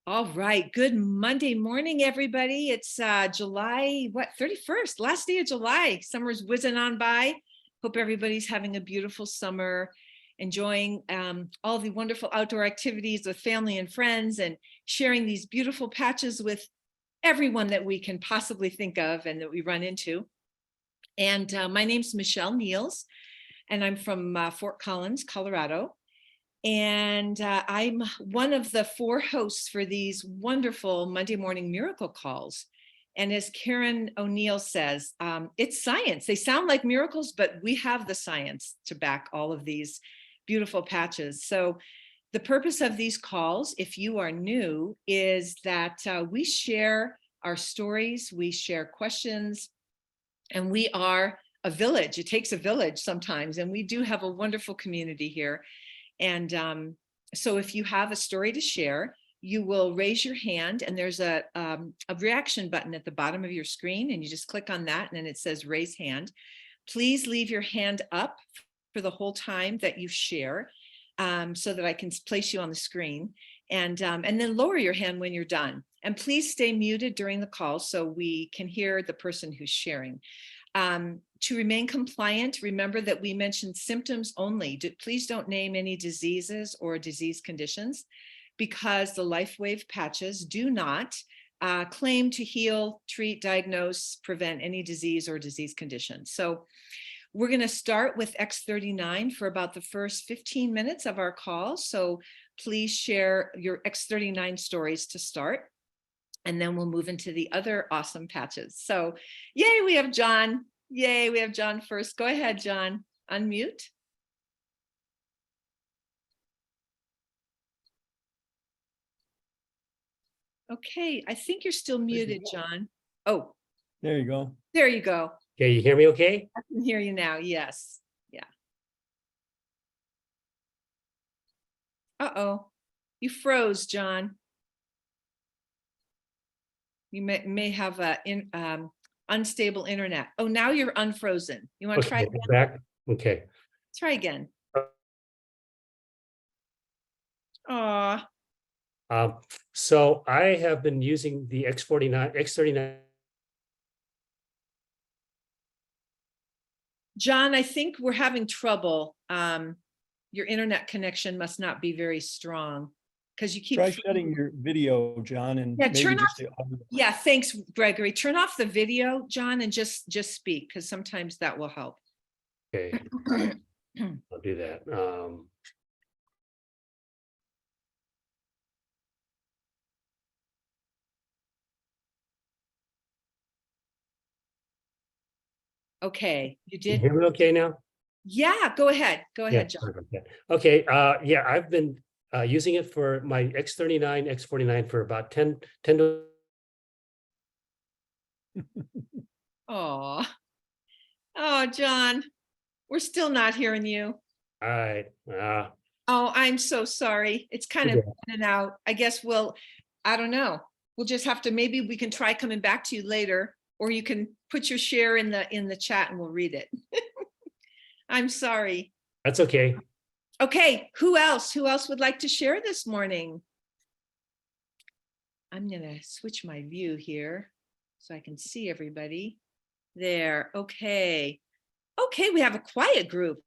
All right. Good Monday morning, everybody. It's July, 31st, last day of July. Summer's whizzing on by. Hope everybody's having a beautiful summer, enjoying all the wonderful outdoor activities with family and friends, and sharing these beautiful patches with everyone that we can possibly think of and that we run into. And my name's Michelle Niels, and I'm from Fort Collins, Colorado. And I'm one of the 4 hosts for these wonderful Monday morning miracle calls. And as Karen O'Neill says, it's science. They sound like miracles, but we have the science to back all of these beautiful patches. So the purpose of these calls, if you are new, is that we share our stories, we share questions, and we are a village. It takes a village sometimes, and we do have a wonderful community here. And so if you have a story to share, you will raise your hand, and there's a reaction button at the bottom of your screen, and you just click on that, and then it says raise hand. Please leave your hand up for the whole time that you share, so that I can place you on the screen, and then lower your hand when you're done. And please stay muted during the call so we can hear the person who's sharing. To remain compliant, remember that we mentioned symptoms only. Please don't name any diseases or disease conditions, because the LifeWave patches do not claim to heal, treat, diagnose, prevent any disease or disease condition. So we're going to start with X39 for about the first 15 minutes of our call. So please share your X39 stories to start, and then we'll move into the other awesome patches. So yay, we have John. Yay, we have John first. Go ahead, John. Unmute. Okay, I think you're still muted, John. Oh, there you go. There you go. Okay, you hear me okay? I can hear you now. Yes. Yeah. Uh-oh. You froze, John. You may have a unstable internet. Oh, now you're unfrozen. You want to try again? Back? Okay. Try again. Aw. So I have been using the X39. John, I think we're having trouble. Your internet connection must not be very strong, because you keep Try shutting your video, John, and Yeah, maybe turn just off. the audio. Yeah, thanks, Gregory. Turn off the video, John, and just speak, because sometimes that will help. Okay, I'll do that. Okay, you Can you did. hear me okay now? Yeah, go ahead. Go Yeah, ahead, John. sorry about that. Okay, yeah, I've been using it for my X39, X49 for about 10 to. Oh, John, we're still not hearing you. All right. Oh, I'm so sorry. It's kind of in and out. I guess I don't know. We'll just have to, maybe we can try coming back to you later, or you can put your share in the chat and we'll read it. I'm sorry. That's okay. Okay, who else would like to share this morning? I'm gonna switch my view here so I can see everybody. There, okay. Okay, we have a quiet group.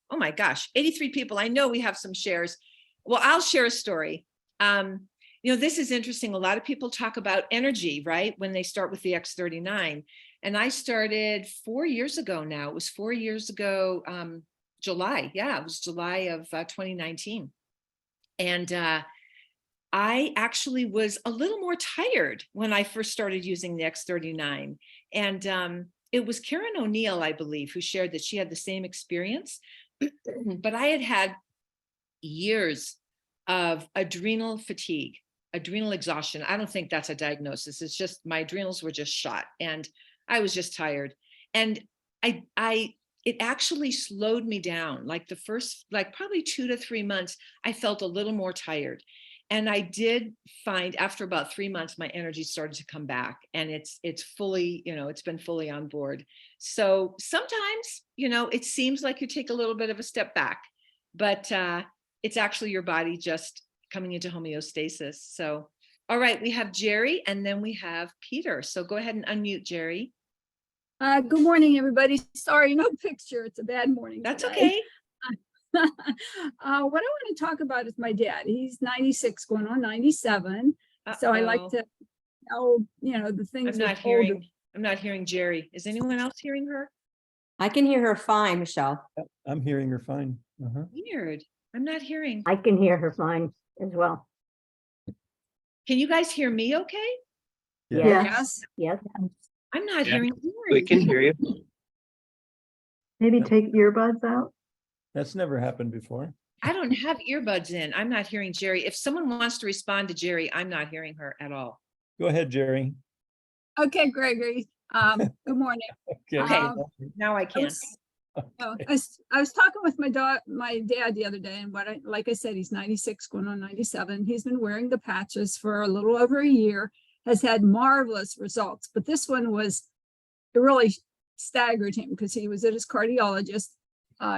Oh my gosh, 83 people. I know we have some shares. Well, I'll share a story. This is interesting. A lot of people talk about energy, right? When they start with the X39. And I started 4 years ago now. It was 4 years ago, July. Yeah, it was July of 2019. And I actually was a little more tired when I first started using the X39. And it was Karen O'Neill, I believe, who shared that she had the same experience. But I had years of adrenal fatigue, adrenal exhaustion. I don't think that's a diagnosis. It's just my adrenals were just shot and I was just tired. And it actually slowed me down. Like the first, probably 2 to 3 months, I felt a little more tired. And I did find after about 3 months, my energy started to come back, and it's fully, it's been fully on board. So sometimes, it seems like you take a little bit of a step back, but it's actually your body just coming into homeostasis. So All right, we have Jerry and then we have Peter. So go ahead and unmute Jerry. Good morning, everybody. Sorry, no picture. It's a bad morning. That's today. okay. What I want to talk about is my dad. He's 96, going on 97. So I like Uh-oh. to know, the things. I'm not hearing Jerry. Is anyone else hearing her? I can hear her fine, Michelle. I'm hearing her fine. Weird. I'm not hearing. I can hear her fine as well. Can you guys hear me okay? Yeah. Yes. Yes. I'm not Yeah, hearing We Jerry. can hear you. Maybe take earbuds out. That's never happened before. I don't have earbuds in. I'm not hearing Jerry. If someone wants to respond to Jerry, I'm not hearing her at all. Go ahead, Jerry. Okay, Gregory. Good morning. Okay. Um, Now I I can. was, I was talking with my dad the other day, and like I said, he's 96, going on 97. He's been wearing the patches for a little over a year, has had marvelous results. But this one it really staggered him because he was at his cardiologist.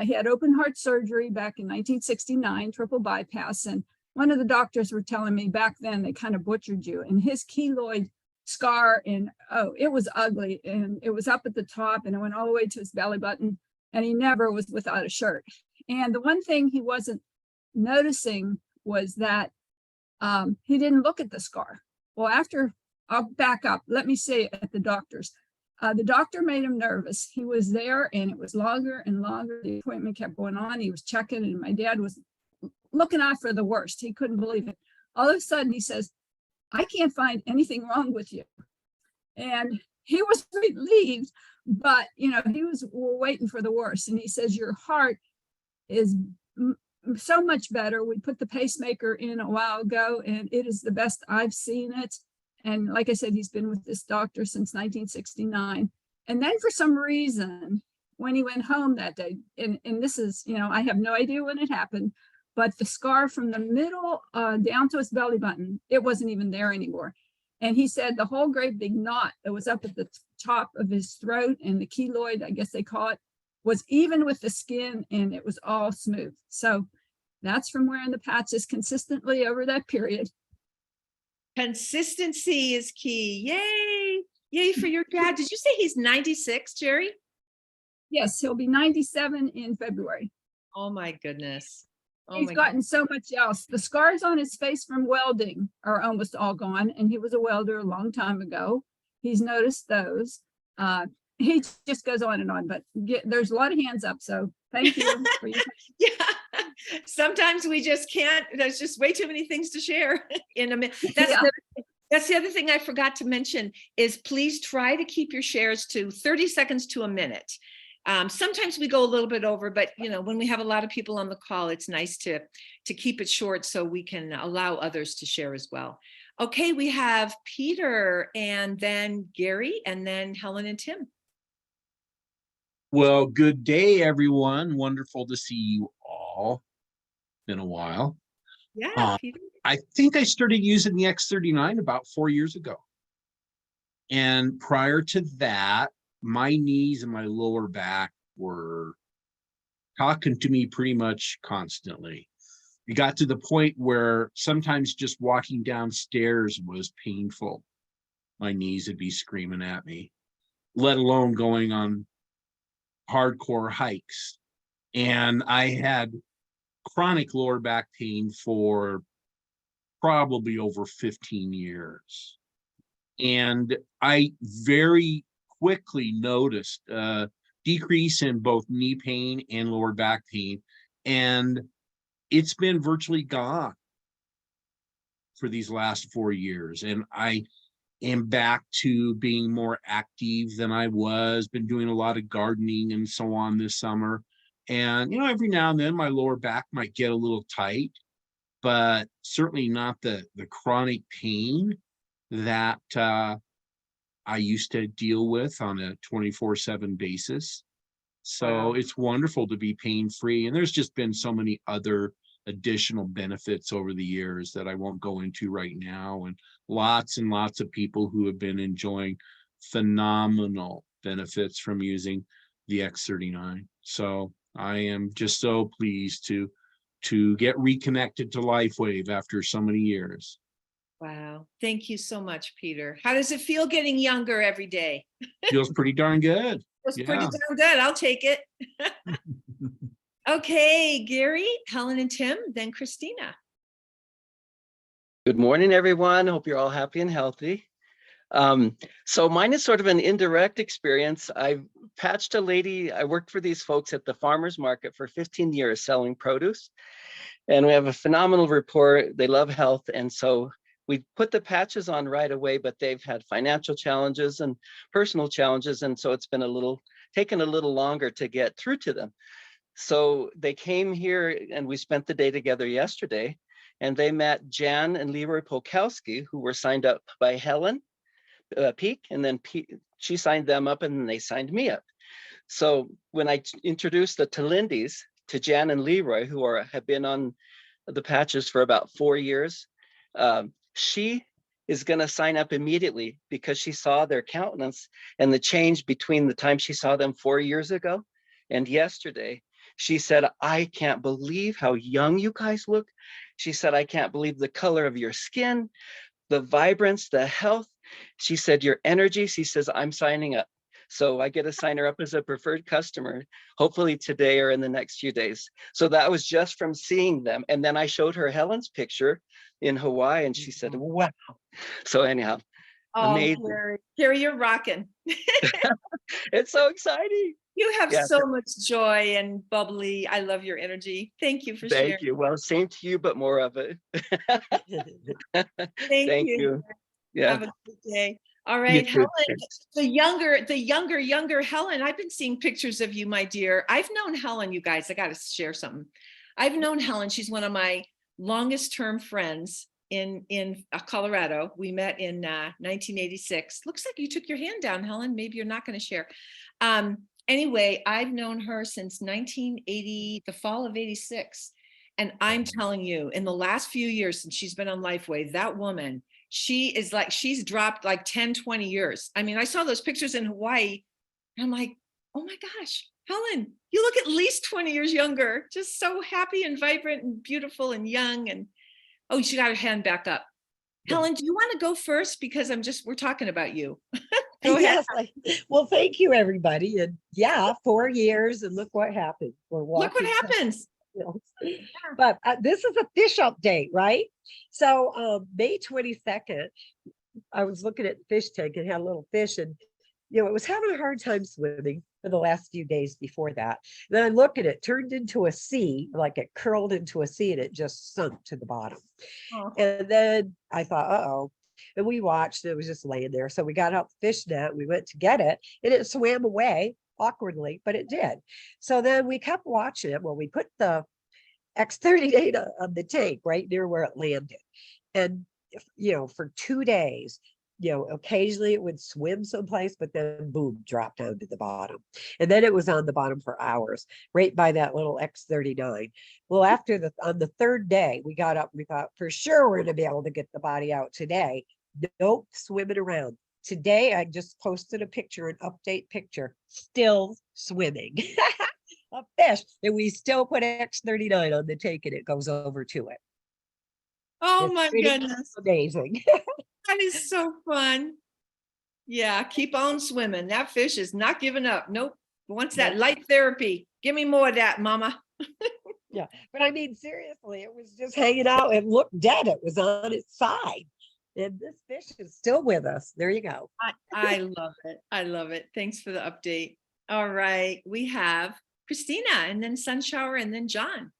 He had open heart surgery back in 1969, triple bypass. And one of the doctors were telling me back then they kind of butchered you. And his keloid scar, and it was ugly. And it was up at the top and it went all the way to his belly button. And he never was without a shirt. And the one thing he wasn't noticing was that he didn't look at the scar. Well, I'll back up. Let me say at the doctor's. The doctor made him nervous. He was there and it was longer and longer. The appointment kept going on. He was checking and my dad was looking out for the worst. He couldn't believe it. All of a sudden he says, I can't find anything wrong with you. And he was relieved, but we're waiting for the worst. And he says, your heart is so much better. We put the pacemaker in a while ago and it is the best I've seen it. And like I said, he's been with this doctor since 1969. And then for some reason, when he went home that day, and this is, I have no idea when it happened, but the scar from the middle down to his belly button, it wasn't even there anymore. And he said the whole great big knot that was up at the top of his throat and the keloid, I guess they call it, was even with the skin and it was all smooth. So that's from wearing the patches consistently over that period. Consistency is key. Yay. Yay for your dad. Did you say he's 96, Jerry? Yes, he'll be 97 in February. Oh my goodness. Oh He's my gotten so much else. The scars on his face from welding are almost all gone, and he was a welder a long time ago. He's noticed those. He just goes on and on, but there's a lot of hands up, so thank you for your Yeah. Sometimes we just can't. There's just way too many things to share in a minute. That's the other thing I forgot to mention is please try to keep your shares to 30 seconds to a minute. Sometimes we go a little bit over, but when we have a lot of people on the call, it's nice to keep it short so we can allow others to share as well. Okay, we have Peter and then Gary and then Helen and Tim. Well, good day, everyone. Wonderful to see you all. Been a while. Yeah, Peter. I think I started using the X39 about 4 years ago. And prior to that, my knees and my lower back were talking to me pretty much constantly. It got to the point where sometimes just walking downstairs was painful. My knees would be screaming at me, let alone going on hardcore hikes. And I had chronic lower back pain for probably over 15 years. And I very quickly noticed a decrease in both knee pain and lower back pain. And it's been virtually gone for these last 4 years. And I am back to being more active than I was, been doing a lot of gardening and so on this summer. And, every now and then my lower back might get a little tight, but certainly not the chronic pain that I used to deal with on a 24/7 basis. So Wow. it's wonderful to be pain-free. And there's just been so many other additional benefits over the years that I won't go into right now. And lots of people who have been enjoying phenomenal benefits from using the X39. So I am just so pleased to get reconnected to LifeWave after so many years. Wow. Thank you so much, Peter. How does it feel getting younger every day? Feels pretty darn good. It's pretty Yeah. darn good. I'll take it. Okay, Gary, Helen and Tim, then Christina. Good morning, everyone. Hope you're all happy and healthy. So mine is sort of an indirect experience. I patched a lady. I worked for these folks at the farmers market for 15 years selling produce. And we have a phenomenal rapport. They love health. And so we put the patches on right away, but they've had financial challenges and personal challenges. And so it's been taken a little longer to get through to them. So they came here and we spent the day together yesterday, and they met Jan and Leroy Polkowski, who were signed up by Helen Peak, and then she signed them up, and then they signed me up. So when I introduced the Talindis to Jan and Leroy, who have been on the patches for about 4 years, she is going to sign up immediately because she saw their countenance and the change between the time she saw them 4 years ago and yesterday. She said, I can't believe how young you guys look. She said, I can't believe the color of your skin, the vibrance, the health. She said, your energy. She says, I'm signing up. So I get to sign her up as a preferred customer, hopefully today or in the next few days. So that was just from seeing them. And then I showed her Helen's picture in Hawaii, and she said, wow. So anyhow, amazing. Gary, you're rocking. It's so exciting. You have Yeah. so much joy and bubbly. I love your energy. Thank you for sharing. Thank you. Well, same to you, but more of it. Thank you. you. Yeah. Have a good day. All right, too. Helen, the younger Helen. I've been seeing pictures of you, my dear. I've known Helen, you guys. I got to share something. I've known Helen. She's one of my longest term friends in Colorado. We met in 1986. Looks like you took your hand down, Helen. Maybe you're not going to share. Anyway, I've known her since 1980, the fall of 86. And I'm telling you, in the last few years since she's been on Lifeway, that woman, she's dropped like 10, 20 years. I mean, I saw those pictures in Hawaii. And I'm like, oh my gosh, Helen, you look at least 20 years younger. Just so happy and vibrant and beautiful and young. And oh, she got her hand back up. Helen, do you want to go first? Because we're talking about you. Go ahead. Yes, well, thank you, everybody. And yeah, 4 years, and look what happened. Look what happens. But this is a fish update, right? So May 22nd, I was looking at the fish tank and had a little fish, and it was having a hard time swimming for the last few days before that. Then I look at it, turned into a C, like it curled into a C, and it just sunk to the bottom. Oh. And then I thought, uh-oh. And we watched, it was just laying there. So we got out the fish net, we went to get it, and it swam away awkwardly, but it did. So then we kept watching it. Well, we put the X38 on the tank right near where it landed. And, for 2 days, occasionally it would swim someplace, but then boom, drop down to the bottom. And then it was on the bottom for hours, right by that little X39. Well, on the third day, we got up, we thought for sure we're going to be able to get the body out today. Nope, swimming around. Today, I just posted a picture, an update picture, still swimming. A fish, and we still put X39 on the tank, and it goes over to it. Oh It's my pretty goodness. Amazing. That is so fun. Yeah, keep on swimming. That fish is not giving up. Nope. Wants that light therapy. Give me more of that, mama. Yeah, but I mean, seriously, it was just hanging out and looked dead. It was on its side. And this fish is still with us. There you go. I love it. I love it. Thanks for the update. All right. We have Christina, and then Sunshower, and then John.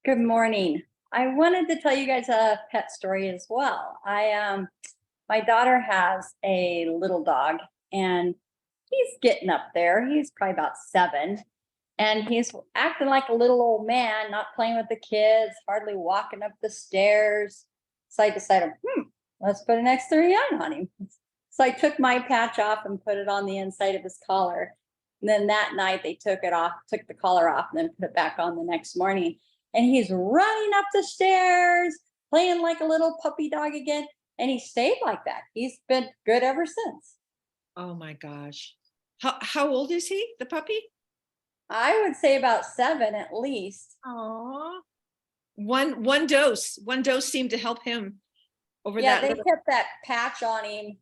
Good morning. I wanted to tell you guys a pet story as well. My daughter has a little dog, and he's getting up there. He's probably about 7, and he's acting like a little old man, not playing with the kids, hardly walking up the stairs. So I decided, let's put an X39 on him. So I took my patch off and put it on the inside of his collar. And then that night they took the collar off, and then put it back on the next morning. And he's running up the stairs, playing like a little puppy dog again. And he stayed like that. He's been good ever since. Oh my gosh. How old is he, the puppy? I would say about 7 at least. Aw. One dose seemed to help him over Yeah, that they little, kept that patch on him.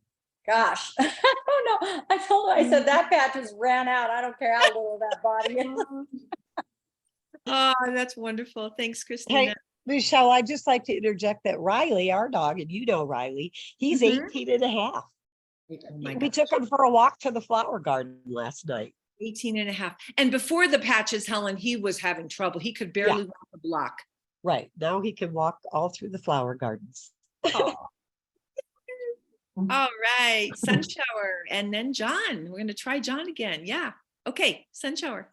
Gosh, I don't know. I told him, I said, that patch just ran out. I don't care how little that body is. oh, that's wonderful. Thanks, Christina. Hey, Michelle, I'd just like to interject that Riley, our dog, and you know Riley, he's Mhm. 18 and a half. Oh my We God, took him for a walk to the flower garden last night. 18 and a half. And before the patches, Helen, he was having trouble. He could barely walk the block. Right, now he can walk all through the flower gardens. Aw. All right, Sunshower, and then John. We're gonna try John again. Yeah. Okay, Sunshower.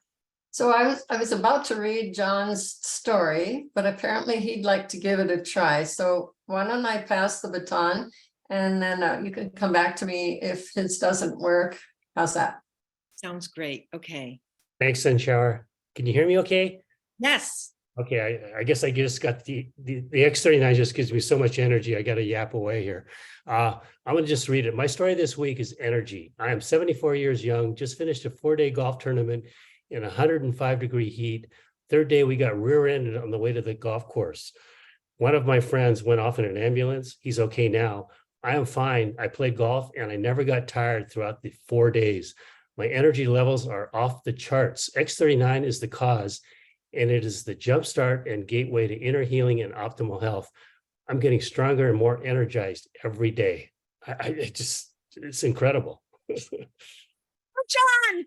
So I was about to read John's story, but apparently he'd like to give it a try. So why don't I pass the baton, and then you can come back to me if his doesn't work. How's that? Sounds great. Okay. Thanks, Sunshower. Can you hear me okay? Yes. Okay, I guess I just got the X39 just gives me so much energy. I got to yap away here. I'm gonna just read it. My story this week is energy. I am 74 years young, just finished a 4-day golf tournament in 105-degree heat. Third day, we got rear-ended on the way to the golf course. One of my friends went off in an ambulance. He's okay now. I am fine. I played golf and I never got tired throughout the 4 days. My energy levels are off the charts. X39 is the cause, and it is the jumpstart and gateway to inner healing and optimal health. I'm getting stronger and more energized every day. It's incredible. Oh, John.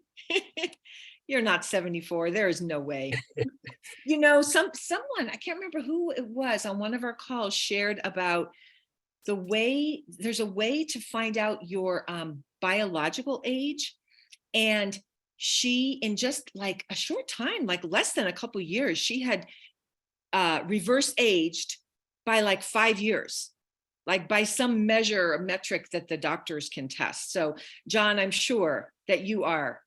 You're not 74. There is no way. You know, someone, I can't remember who it was on one of our calls, shared about the way there's a way to find out your biological age. And she, in just like a short time, like less than a couple years, she had reverse aged by like 5 years, like by some measure, a metric that the doctors can test. So John, I'm sure that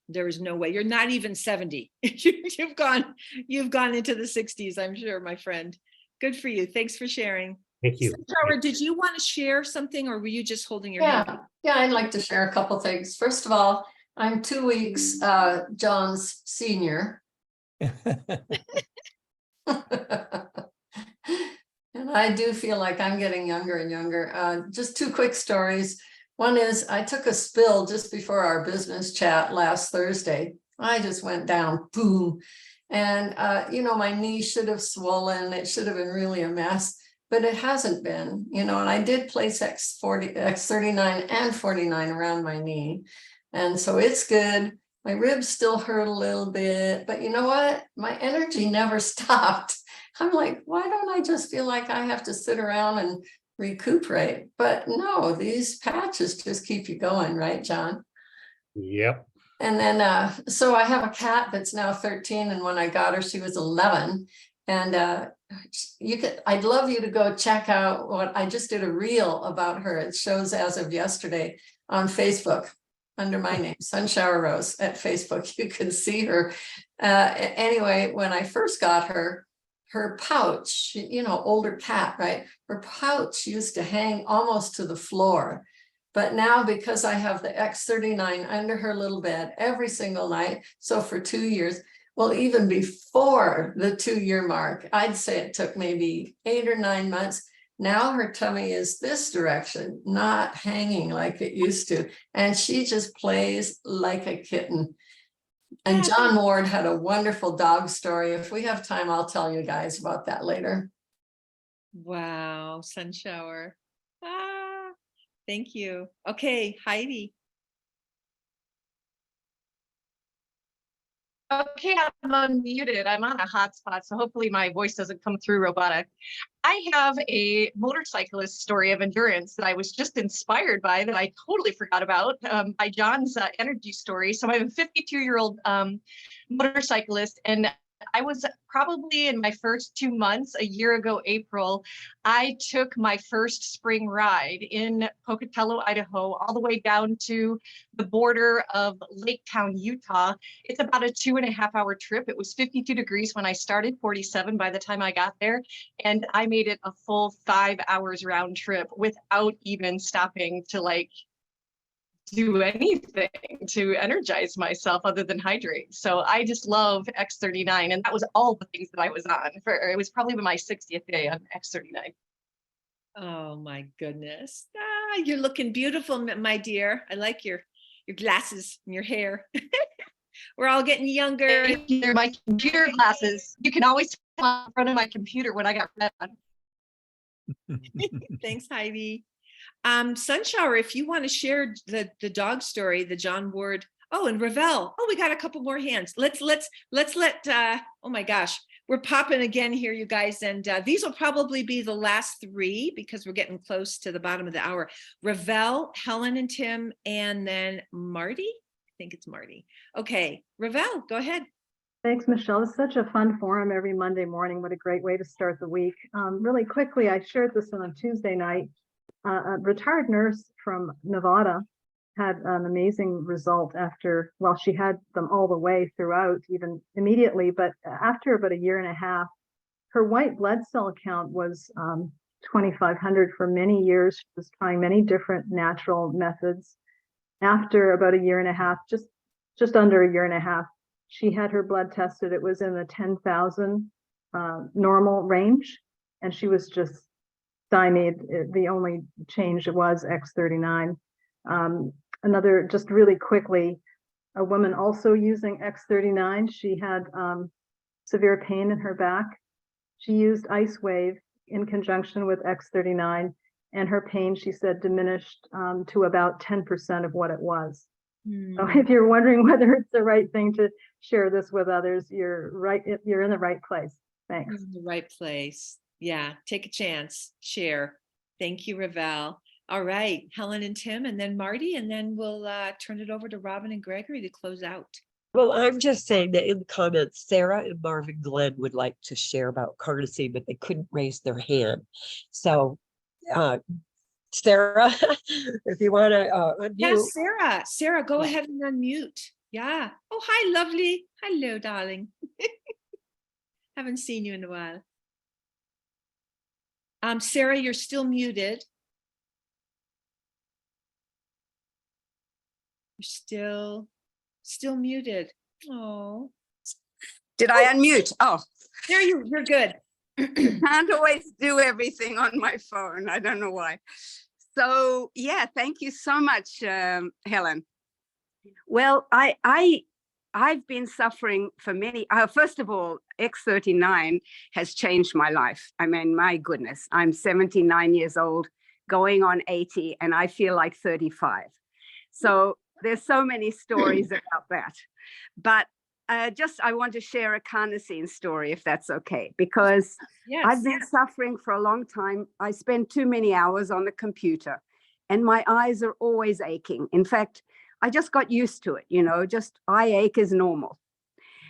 there is no way, you're not even 70. You've gone into the 60s, I'm sure, my friend. Good for you. Thanks for sharing. Thank you. Sunflower, did you want to share something, or were you just holding your hand? Yeah, I'd like to share a couple things. First of all, I'm 2 weeks John's senior. And I do feel like I'm getting younger and younger. Just 2 quick stories. One is I took a spill just before our business chat last Thursday. I just went down, boom. And, my knee should have swollen. It should have been really a mess, but it hasn't been, and I did place X39 and 49 around my knee. And so it's good. My ribs still hurt a little bit, but you know what? My energy never stopped. I'm like, why don't I just feel like I have to sit around and recuperate? But no, these patches just keep you going, right, John? Yep. And then, so I have a cat that's now 13, and when I got her, she was 11. And I'd love you to go check out what I just did a reel about her. It shows as of yesterday on Facebook under my name, Sunshower Rose at Facebook. You can see her. Anyway, when I first got her pouch, older cat, right? Her pouch used to hang almost to the floor. But now, because I have the X39 under her little bed every single night, so for 2 years, well, even before the 2-year mark, I'd say it took maybe 8 or 9 months. Now her tummy is this direction, not hanging like it used to. And she just plays like a kitten. And John Ward had a wonderful dog story. If we have time, I'll tell you guys about that later. Wow, Sunshower. Thank you. Okay, Heidi. Okay, I'm unmuted. I'm on a hotspot, so hopefully my voice doesn't come through robotic. I have a motorcyclist story of endurance that I was just inspired by that I totally forgot about, by John's energy story. So I'm a 52-year-old motorcyclist, and I was probably in my first 2 months, a year ago, April, I took my first spring ride in Pocatello, Idaho, all the way down to the border of Lake Town, Utah. It's about a 2.5-hour trip. It was 52 degrees when I started, 47 by the time I got there. And I made it a full 5 hours round trip without even stopping to do anything to energize myself other than hydrate. So I just love X39, and that was all the things that I was on for. It was probably my 60th day on X39. Oh my goodness. Ah, you're looking beautiful, my dear. I like your glasses and your hair. We're all getting younger. They're my computer glasses. You can always tell in front of my computer when I got red on. Thanks, Heidi. Sunshower, if you want to share the dog story, the John Ward. Oh, and Ravel. Oh, we got a couple more hands. Let's let oh my gosh, we're popping again here, you guys. And these will probably be the last three because we're getting close to the bottom of the hour. Ravel, Helen and Tim, and then Marty. I think it's Marty. Okay, Ravel, go ahead. Thanks, Michelle. It's such a fun forum every Monday morning. What a great way to start the week. Really quickly, I shared this on a Tuesday night. A retired nurse from Nevada had an amazing result after, well, she had them all the way throughout, even immediately, but after about a year and a half, her white blood cell count was 2,500 for many years. She was trying many different natural methods. After about a year and a half, just under a year and a half, she had her blood tested. It was in the 10,000 normal range, and she was just stymied. The only change was X39. Another, just really quickly, a woman also using X39. She had severe pain in her back. She used Ice Wave in conjunction with X39, and her pain, she said, diminished to about 10% of what it was. So if you're wondering whether it's the right thing to share this with others, you're right. You're in the right place. Thanks. You're in the right place. Yeah, take a chance, share. Thank you, Ravel. All right, Helen and Tim, and then Marty, and then we'll turn it over to Robin and Gregory to close out. Well, I'm just saying that in the comments, Sarah and Marvin Glenn would like to share about carnosine, but they couldn't raise their hand. So, Sarah, if you want to unmute. Yes, Sarah, go ahead and unmute. Yeah. Oh, hi, lovely. Hello, darling. Haven't seen you in a while. Sarah, you're still muted. You're still muted. Oh. Did I unmute? Oh, there you're good. Can't always do everything on my phone. I don't know why. So yeah, thank you so much, Helen. Well, I've been suffering for many. First of all, X39 has changed my life. I mean, my goodness, I'm 79 years old, going on 80, and I feel like 35. So there's so many stories about that. But I want to share a carnosine story, if that's okay, because I've been suffering for a long time. I spend too many hours on the computer and my eyes are always aching. In fact, I just got used to it, just eye ache is normal.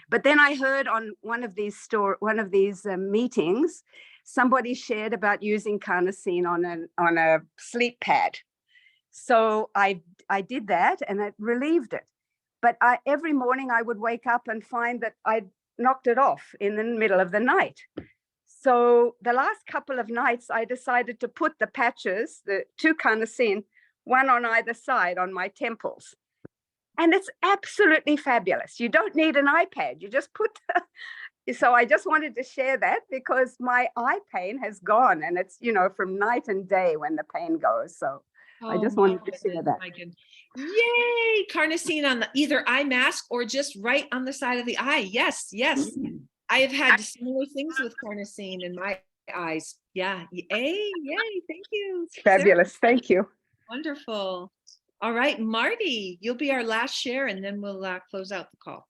But then I heard on one of these meetings, somebody shared about using carnosine on a sleep pad. So I did that and it relieved it. But every morning I would wake up and find that I'd knocked it off in the middle of the night. So the last couple of nights, I decided to put the patches, the 2 carnosine, one on either side on my temples. And it's absolutely fabulous. You don't need an iPad. You just put, so I just wanted to share that because my eye pain has gone and it's, from night and day when the pain goes. So I just wanted to share that. Yay! Carnosine on either eye mask or just right on the side of the eye. Yes. I have had similar things with carnosine in my eyes. Yeah. Yay. Thank you. Fabulous. Sarah. Thank you. Wonderful. All right, Marty, you'll be our last share and then we'll close out the call.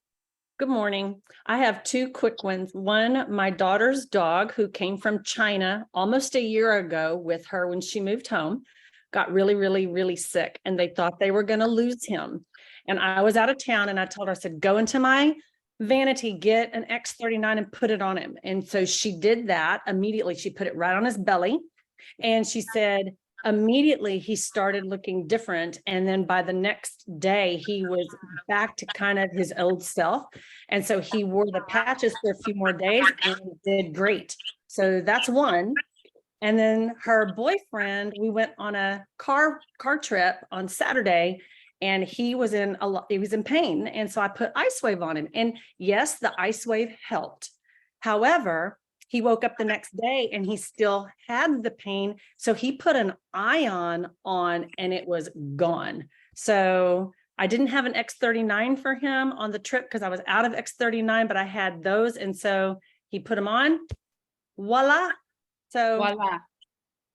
Good morning. I have 2 quick ones. One, my daughter's dog who came from China almost a year ago with her when she moved home, got really, really, really sick and they thought they were going to lose him. And I was out of town and I told her, I said, go into my vanity, get an X39 and put it on him. And so she did that immediately. She put it right on his belly. And she said, immediately he started looking different. And then by the next day, he was back to kind of his old self. And so he wore the patches for a few more days and did great. So that's one. And then her boyfriend, we went on a car trip on Saturday and he was in pain. And so I put Ice Wave on him. And yes, the Ice Wave helped. However, he woke up the next day and he still had the pain. So he put an ion on and it was gone. So I didn't have an X39 for him on the trip because I was out of X39, but I had those. And so he put them on. Voila. So Voila.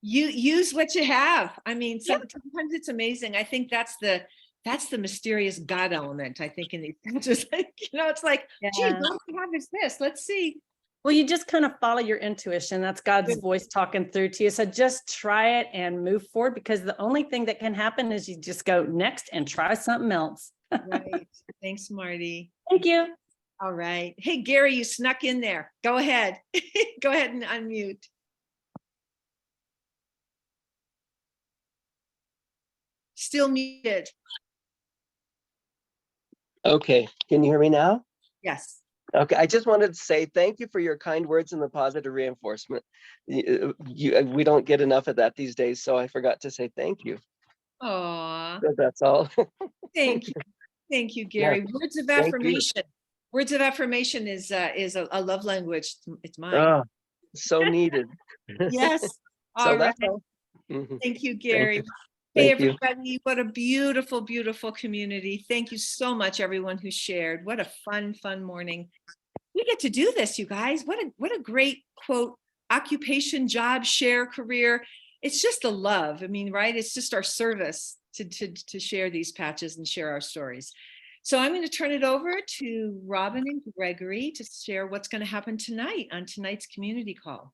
You use what you have. I mean, sometimes it's amazing. I think that's the mysterious God element, I think, in these just like, it's like, gee, Yeah. what we have is this. Let's see. well, you just kind of follow your intuition. That's God's voice talking through to you. So just try it and move forward, because the only thing that can happen is you just go next and try something else. Right. Thanks, Marty. Thank you. All right. Hey, Gary, you snuck in there. Go ahead. Go ahead and unmute. Still muted. Okay, can you hear me now? Yes. Okay, I just wanted to say thank you for your kind words and the positive reinforcement. We don't get enough of that these days, so I forgot to say thank you. Aw, So that's all. thank you. Thank you, Gary. Words of thank you. affirmation. Words of affirmation is a love language. It's mine. Oh, so needed. Yes. So All right. that's all. Mhm. Thank you, Gary. you. Hey, Thank you. everybody. What a beautiful, beautiful community. Thank you so much, everyone who shared. What a fun, fun morning. We get to do this, you guys. What a great quote, occupation, job, share, career. It's just a love. I mean, right? It's just our service to share these patches and share our stories. So I'm going to turn it over to Robin and Gregory to share what's going to happen tonight on tonight's community call.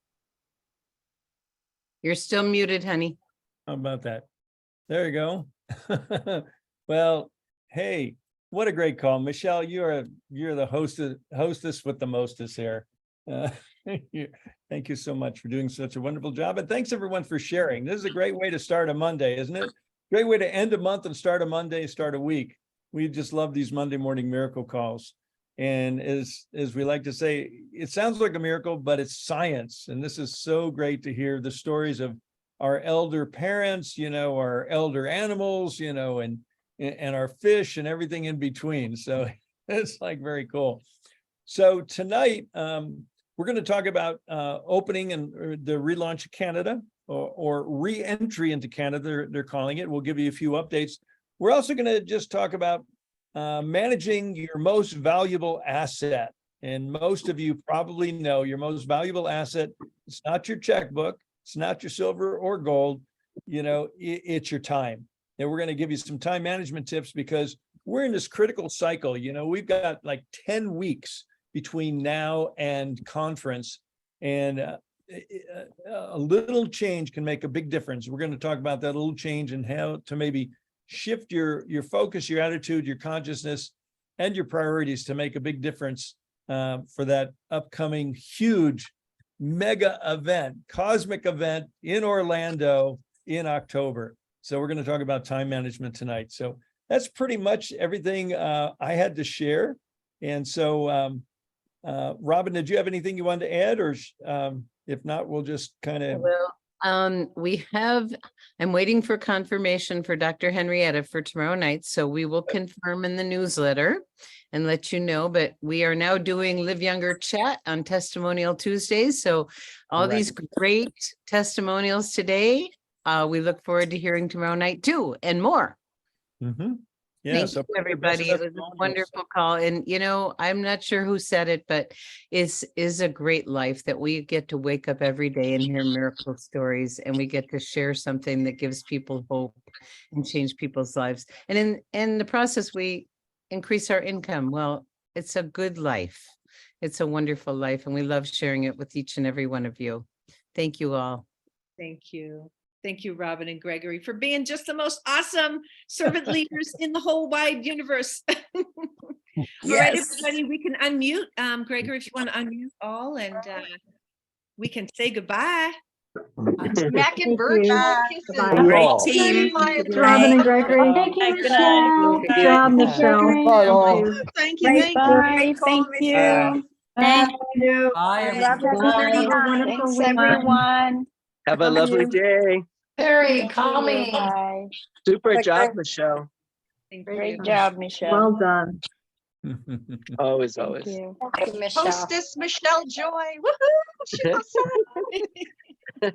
You're still muted, honey. How about that? There you go. Well, hey, what a great call. Michelle, you're the hostess with the mostess here. Thank you so much for doing such a wonderful job. And thanks everyone for sharing. This is a great way to start a Monday, isn't it? Great way to end a month and start a Monday, start a week. We just love these Monday morning miracle calls. And as we like to say, it sounds like a miracle, but it's science. And this is so great to hear the stories of our elder parents, our elder animals, and our fish and everything in between. So it's like very cool. So tonight, we're going to talk about opening and the relaunch of Canada or re-entry into Canada, they're calling it. We'll give you a few updates. We're also going to just talk about managing your most valuable asset. And most of you probably know your most valuable asset, it's not your checkbook, it's not your silver or gold, it's your time. And we're going to give you some time management tips because we're in this critical cycle. We've got like 10 weeks between now and conference, and a little change can make a big difference. We're going to talk about that little change and how to maybe shift your focus, your attitude, your consciousness, and your priorities to make a big difference for that upcoming huge mega event, cosmic event in Orlando in October. So we're going to talk about time management tonight. So that's pretty much everything I had to share. And so, Robin, did you have anything you wanted to add, or if not, we'll just kind of. Well, I'm waiting for confirmation for Dr. Henrietta for tomorrow night. So we will confirm in the newsletter and let you know, but we are now doing Live Younger Chat on Testimonial Tuesdays. So all these great testimonials today, we look forward to hearing tomorrow night too, and more. Mm-hmm. Yeah, Thank you, everybody. It was a wonderful call. And, I'm not sure who said it, but is a great life that we get to wake up every day and hear miracle stories, and we get to share something that gives people hope and change people's lives. And in the process, we increase our income. Well, it's a good life. It's a wonderful life, and we love sharing it with each and every one of you. Thank you all. Thank you. Thank you, Robin and Gregory, for being just the most awesome servant leaders in the whole wide universe. All right, everybody, we can unmute. Gregory, if you want to unmute all, and we can say goodbye. Back in virtual kisses. Great team. Robin and Gregory. Thank you, Michelle. Michelle. Good job, Michelle. Thank you. Thank you. Thank you. Have a wonderful week. everyone. Have a lovely day. Very calming. Bye. Super job, Michelle. Thank Great you. job, Michelle. Well done. Always, Thank always. you. Thank you, Michelle. Hostess Michelle Joy. Woohoo! She's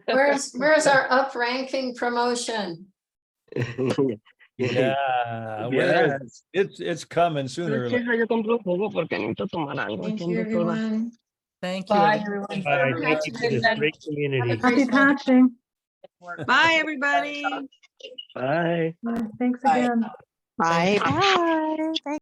awesome. Where's our up-ranking promotion? Yeah, Yes. it's coming sooner or later. Thank you, everyone. Thank you. Bye, everyone. everyone. Bye. Thank you for this great community. Happy patching. Bye, everybody. Bye. Thanks again. Bye. Bye.